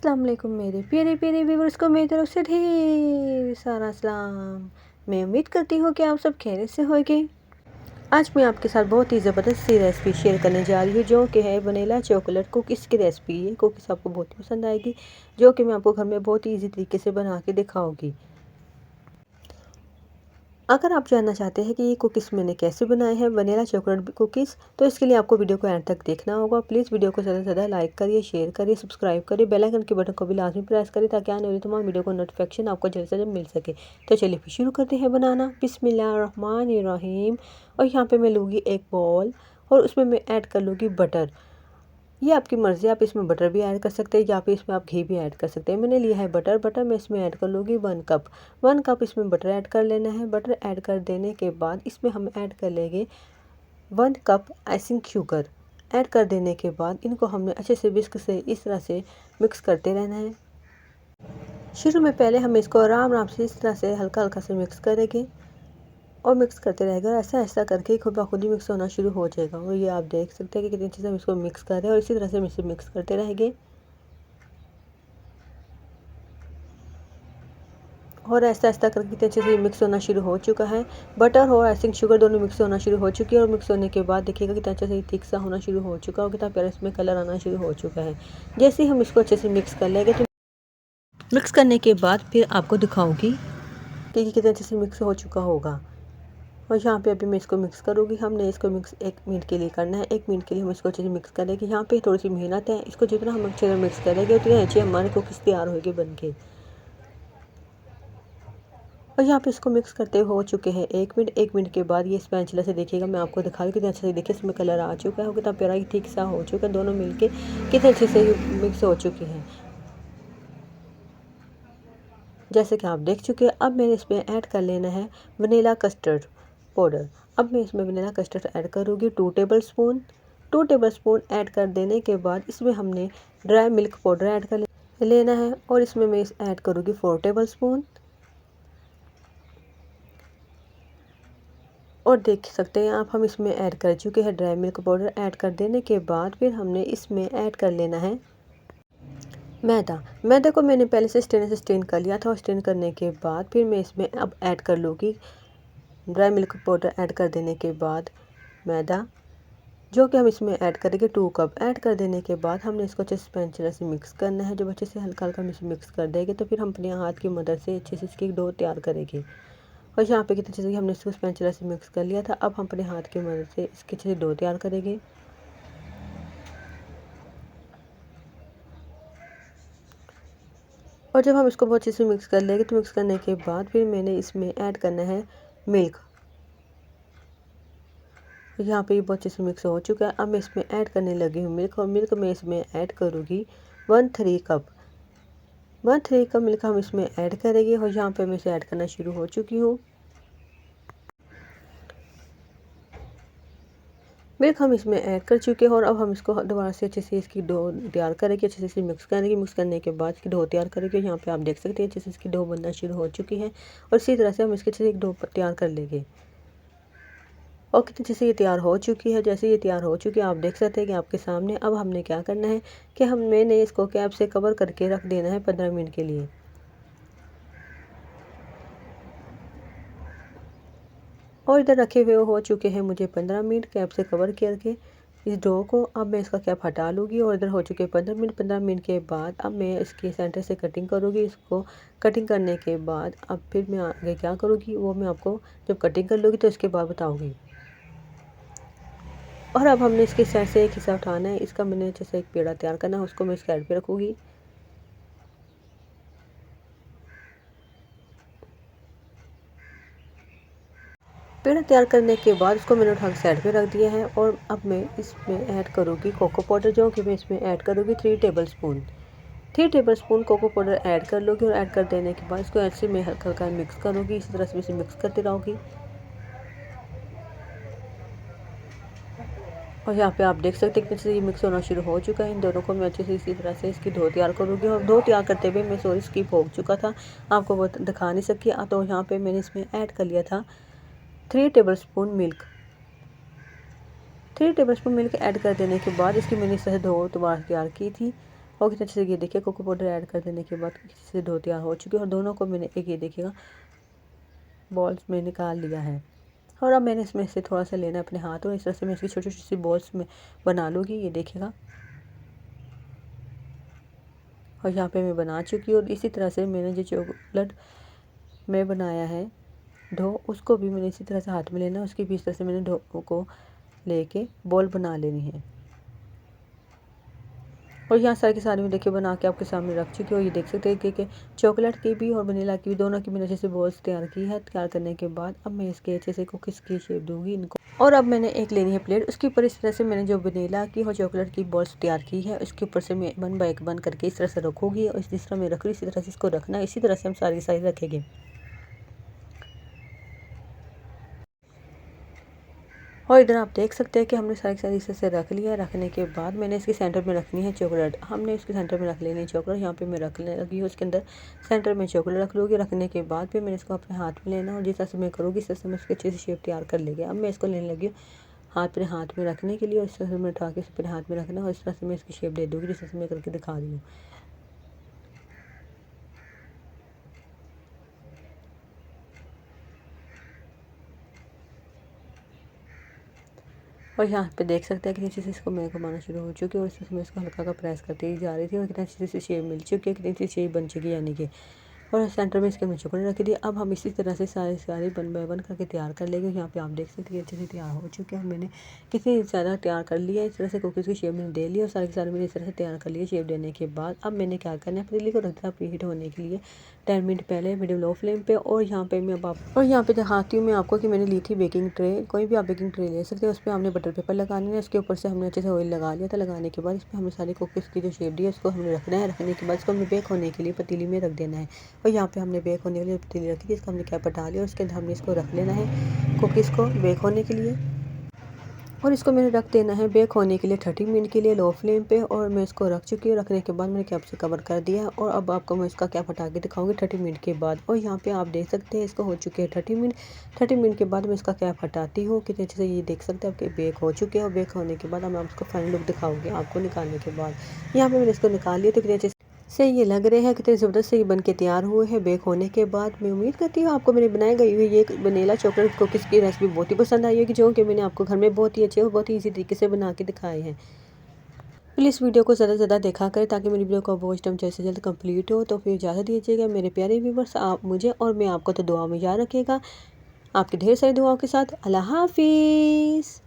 अस्सलाम वालेकुम मेरे प्यारे प्यारे व्यूवर्स को मेरी तरफ से ढेर सारा सलाम। मैं उम्मीद करती हूँ कि आप सब खैरियत से होंगे। आज मैं आपके साथ बहुत ही ज़बरदस्त सी रेसिपी शेयर करने जा रही हूँ जो कि है वनीला चॉकलेट कुकीज़ की रेसिपी। ये कुकीज़ आपको बहुत ही पसंद आएगी, जो कि मैं आपको घर में बहुत ही ईजी तरीके से बना के दिखाऊँगी। अगर आप जानना चाहते हैं कि ये कुकीज़ मैंने कैसे बनाए हैं वनीला चॉकलेट कुकीज़, तो इसके लिए आपको वीडियो को एंड तक देखना होगा। प्लीज़ वीडियो को ज़्यादा से ज़्यादा लाइक करिए, शेयर करिए, सब्सक्राइब करिए, बेल आइकन के बटन को भी लाजमी प्रेस करिए ताकि आने वाली तमाम वीडियो को नोटिफिकेशन आपको जल्द से जल्द मिल सके। तो चलिए फिर शुरू करते हैं बनाना। बिस्मिल्लाहिर्रहमानिर्रहीम। और यहाँ पर मैं लूँगी एक बॉल और उसमें मैं ऐड कर लूँगी बटर। ये आपकी मर्ज़ी, आप इसमें बटर भी ऐड कर सकते हैं या फिर इसमें आप घी भी ऐड कर सकते हैं। मैंने लिया है बटर मैं इसमें ऐड कर लूँगी 1 कप इसमें बटर ऐड कर लेना है। बटर ऐड कर देने के बाद इसमें हम ऐड कर लेंगे 1 कप आइसिंग शुगर। ऐड कर देने के बाद इनको हमने अच्छे से विस्क से इस तरह से मिक्स करते रहना है। शुरू में पहले हम इसको आराम आराम से इस तरह से हल्का हल्का से मिक्स करेंगे और मिक्स करते रहेगा। ऐसा ऐसा करके खुद ब खुद ही मिक्स होना शुरू हो जाएगा। और ये आप देख सकते हैं कि कितनी अच्छे से हम इसको मिक्स कर रहे हैं और इसी तरह से हम इसे मिक्स करते रहेंगे। और ऐसा ऐसा करके कितने अच्छे से मिक्स होना शुरू हो चुका है। बटर और आइसिंग शुगर दोनों मिक्स होना शुरू हो चुकी है और मिक्स होने के बाद देखिएगा कितना अच्छे से थिक सा होना शुरू हो चुका है और कितना प्यारा इसमें कलर आना शुरू हो चुका है। जैसे ही हम इसको अच्छे से मिक्स कर लेंगे तो मिक्स करने के बाद फिर आपको दिखाऊंगी कि कितने अच्छे से मिक्स हो चुका होगा। और यहाँ पे अभी मैं इसको मिक्स करूँगी। हमने इसको मिक्स 1 मिनट के लिए करना है। 1 मिनट के लिए हम इसको अच्छे से मिक्स करेंगे। यहाँ पे थोड़ी सी मेहनत है, इसको जितना हम अच्छे से मिक्स करेंगे उतनी अच्छी हमारे कुकीज़ तैयार होगी बन के। और यहाँ पे इसको मिक्स करते हो चुके हैं 1 मिनट के बाद ये स्पैचुला से देखिएगा, मैं आपको दिखा रही हूँ कितने अच्छे से देखिए इसमें कलर आ चुका है और कितना प्यारा ठीक सा हो चुका है। दोनों मिलके कितने अच्छे से मिक्स हो चुके हैं जैसे कि आप देख चुके हैं। अब मैंने इसमें ऐड कर लेना है वनीला कस्टर्ड पाउडर। अब मैं इसमें वनीला कस्टर्ड ऐड करूँगी 2 टेबलस्पून। 2 टेबलस्पून ऐड कर देने के बाद इसमें हमने ड्राई मिल्क पाउडर ऐड कर लेना है और इसमें मैं ऐड करूँगी 4 टेबलस्पून। और देख सकते हैं आप हम इसमें ऐड कर चुके हैं ड्राई मिल्क पाउडर। ऐड कर देने के बाद फिर हमने इसमें ऐड कर लेना है मैदा को मैंने पहले से स्टेन कर लिया था और स्टेन करने के बाद फिर मैं इसमें अब ऐड कर लूँगी ड्राई मिल्क पाउडर। ऐड कर देने के बाद मैदा जो कि हम इसमें ऐड करेंगे 2 कप। ऐड कर देने के बाद हमने इसको अच्छे से स्पैचुला से मिक्स करना है। जब अच्छे से हल्का हल्का मिक्स कर देंगे तो फिर हम अपने हाथ की मदद से अच्छे से इसकी डो तैयार करेंगे। और यहाँ पे कितनी अच्छे से हमने इसको स्पैचुला से मिक्स कर लिया था। अब हम अपने हाथ की मदद से इसके अच्छे से डो तैयार करेंगे। और जब हम इसको बहुत अच्छे से मिक्स कर लेंगे तो मिक्स करने के बाद फिर मैंने इसमें ऐड करना है मिल्क। यहाँ पे ये बहुत अच्छे से मिक्स हो चुका है। अब मैं इसमें ऐड करने लगी हूँ मिल्क और मिल्क में इसमें ऐड करूँगी 1/3 कप। 1/3 कप मिल्क हम इसमें ऐड करेंगे और यहाँ पे मैं इसे ऐड करना शुरू हो चुकी हूँ। मिल्क हम इसमें ऐड कर चुके हैं और अब हम इसको दोबारा से अच्छे से इसकी डो तैयार करेंगे। अच्छे से इसे मिक्स करेंगे। मिक्स करने के बाद इसकी डो तैयार करेंगे। यहाँ पे आप देख सकते हैं अच्छे से इसकी डो बनना शुरू हो चुकी है और इसी तरह से हम इसके अच्छे से एक डो तैयार कर लेंगे। और कितनी अच्छे से ये तैयार हो चुकी है। जैसे ये तैयार हो चुकी है आप देख सकते हैं कि आपके सामने। अब हमने क्या करना है कि मैंने इसको कैप से कवर करके रख देना है 15 मिनट के लिए। और इधर रखे हुए हो चुके हैं मुझे 15 मिनट कैप से कवर करके इस डो को। अब मैं इसका कैप हटा लूँगी और इधर हो चुके 15 मिनट के बाद अब मैं इसके सेंटर से कटिंग करूँगी। इसको कटिंग करने के बाद अब फिर मैं आगे क्या करूँगी वो मैं आपको जब कटिंग कर लूँगी तो इसके बाद बताऊँगी। और अब हमने इसके साइड से एक हिस्सा उठाना है। इसका मैंने अच्छे से एक पेड़ा तैयार करना है, उसको मैं इस साइड पे रखूँगी। पेड़ा तैयार करने के बाद उसको मैंने उठा के साइड पे रख दिया है। और अब मैं इसमें ऐड करूँगी कोको पाउडर, जो कि मैं इसमें ऐड करूँगी 3 tablespoon. 3 tablespoon cocoa powder add कर लूँगी और ऐड कर देने के बाद इसको ऐसे मैं हल्का हल्का मिक्स करूँगी। इसी तरह से इसे मिक्स करती रहूँगी। और यहाँ पे आप देख सकते हैं कि अच्छे से ये मिक्स होना शुरू हो चुका है। इन दोनों को मैं अच्छे से इसी तरह से इसकी डो तैयार करूँगी। और डो तैयार करते हुए मैं सॉरी स्किप हो चुका था, आपको वो दिखा नहीं सकी। तो यहाँ पे मैंने इसमें ऐड कर लिया था 3 tablespoon milk. 3 tablespoon milk add कर देने के बाद इसकी मैंने इस तरह डो दोबारा तैयार की थी। और कितने अच्छे से ये देखिए कोको पाउडर ऐड कर देने के बाद किसी से डो तैयार हो चुकी है और दोनों को मैंने एक ये देखिएगा बॉल्स में निकाल लिया है। और अब मैंने इसमें से थोड़ा सा लेना है अपने हाथ और इस तरह से मैं इसकी छोटी छोटी सी बॉल्स में बना लूँगी, ये देखिएगा। और यहाँ पे मैं बना चुकी हूँ और इसी तरह से मैंने जो चॉकलेट में बनाया है डो, उसको भी मैंने इसी तरह से हाथ में लेना है, उसकी भी इस तरह से मैंने डो को लेके बॉल बना लेनी है। और यहाँ सारी की सारी मैं देखिए बना के आपके सामने रख चुकी हूँ। ये देख सकते हैं कि चॉकलेट की भी और वनीला की भी दोनों की मैंने अच्छे से बॉल्स तैयार की है। तैयार करने के बाद अब मैं इसके अच्छे से कुकीज़ की शेप दूंगी इनको। और अब मैंने एक लेनी है प्लेट, उसके ऊपर इस तरह से मैंने जो वनीला की और चॉकलेट की बॉल्स तैयार की है उसके ऊपर से मैं 1 बाय 1 बन करके इस तरह से रखूँगी और जिस तरह मैं रख रही इसी तरह से इसको रखना है। इसी तरह से हम सारी सारी रखेंगे। और इधर आप देख सकते हैं कि हमने सारी सारी से रख लिया। रखने के बाद मैंने इसके सेंटर में रखनी है चॉकलेट। हमने इसके सेंटर में रख लेनी है चॉकलेट। यहाँ पे मैं रखने लगी हूँ, उसके अंदर सेंटर में चॉकलेट रख लूँगी। रखने के बाद फिर मैंने इसको अपने हाथ में लेना और जिस तरह से मैं करूँगी इस तरह से मैं इसकी अच्छी सी शेप तैयार कर लेंगे। अब मैं इसको लेने लगी हूँ हाथ में रखने के लिए और इस तरह से मैं उठा के इस अपने हाथ में रखना और इस तरह से मैं इसकी शेप दे दूँगी जिस तरह से मैं करके दिखा रही हूँ। और यहाँ पे देख सकते हैं कितनी अच्छी से इसको मैं घुमाना शुरू हो चुकी है और इसमें इसको हल्का का प्रेस करते ही जा रही थी और कितनी अच्छी से शेप मिल चुकी है, कितनी अच्छी शेप बन चुकी है यानी कि। और सेंटर में इसके हमने चॉकलेट रखी थी। अब हम इसी तरह से सारी सारी 1 बाय 1 करके तैयार कर लेंगे। यहाँ पे आप देख सकते हैं अच्छे से तैयार हो चुके हैं। मैंने कितनी ज़्यादा तैयार कर लिया है, इस तरह से कुकीज़ की शेप मैंने दे ली और सारी की सारी मैंने इस तरह से तैयार कर लिया। शेप देने के बाद अब मैंने क्या करना है, पतीली को रख दिया प्री हीट होने के लिए 10 मिनट पहले मीडियम लो फ्लेम पे। और यहाँ पे मैं अब और यहाँ पे दिखाती हूँ मैं आपको कि मैंने ली थी बेकिंग ट्रे। कोई भी आप बेकिंग ट्रे ले सकते हैं। उस पर हमने बटर पेपर लगाना है, उसके ऊपर से हमने अच्छे से ऑयल लगा लिया था। लगाने के बाद इस पर हमने सारी कुकीज़ की जो शेप दी है उसको हमने रखना है। रखने के बाद इसको हमने बेक होने के लिए पतीली में रख देना है। और यहाँ पे हमने बेक होने के लिए पतीली रखी थी, इसको हमने कैप हटा लिया और उसके अंदर हमने इसको रख लेना है कुकीज़ को बेक होने के लिए। और इसको मैंने रख देना है बेक होने के लिए 30 मिनट के लिए लो फ्लेम पे। और मैं इसको रख चुकी हूँ। रखने के बाद मैंने कैप से कवर कर दिया और अब आपको मैं इसका कैप हटा के दिखाऊंगी 30 मिनट के बाद। और यहाँ पे आप देख सकते हैं इसको हो चुके हैं 30 मिनट। 30 मिनट के बाद मैं इसका कैप हटाती हूँ। कितने अच्छे से ये देख सकते हैं आपके बेक हो चुके हैं। और बेक होने के बाद अब मैं आपको फाइनल लुक दिखाऊंगी आपको निकालने के बाद। यहाँ पे मैंने इसको निकाल लिया तो कितने अच्छे से ये लग रहे हैं, कितने ज़बरदस्त से ये बन के तैयार हुए हैं बेक होने के बाद। मैं उम्मीद करती हूँ आपको मेरी बनाई गई हुई ये वनीला चॉकलेट कुकीज़ की रेसिपी बहुत ही पसंद आई होगी, जो कि मैंने आपको घर में बहुत ही अच्छे और बहुत ही ईजी तरीके से बना के दिखाए हैं। प्लीज़ वीडियो को ज़्यादा से ज़्यादा देखा करें ताकि मेरी वीडियो का वॉच टाइम जल्द से जल्द कंप्लीट हो। तो फिर इजाज़त दीजिएगा मेरे प्यारे व्यूवर्स, आप मुझे और मैं आपको तो दुआ में याद रखिएगा। आपकी ढेर सारी दुआओं के साथ। अल्लाह हाफिज़।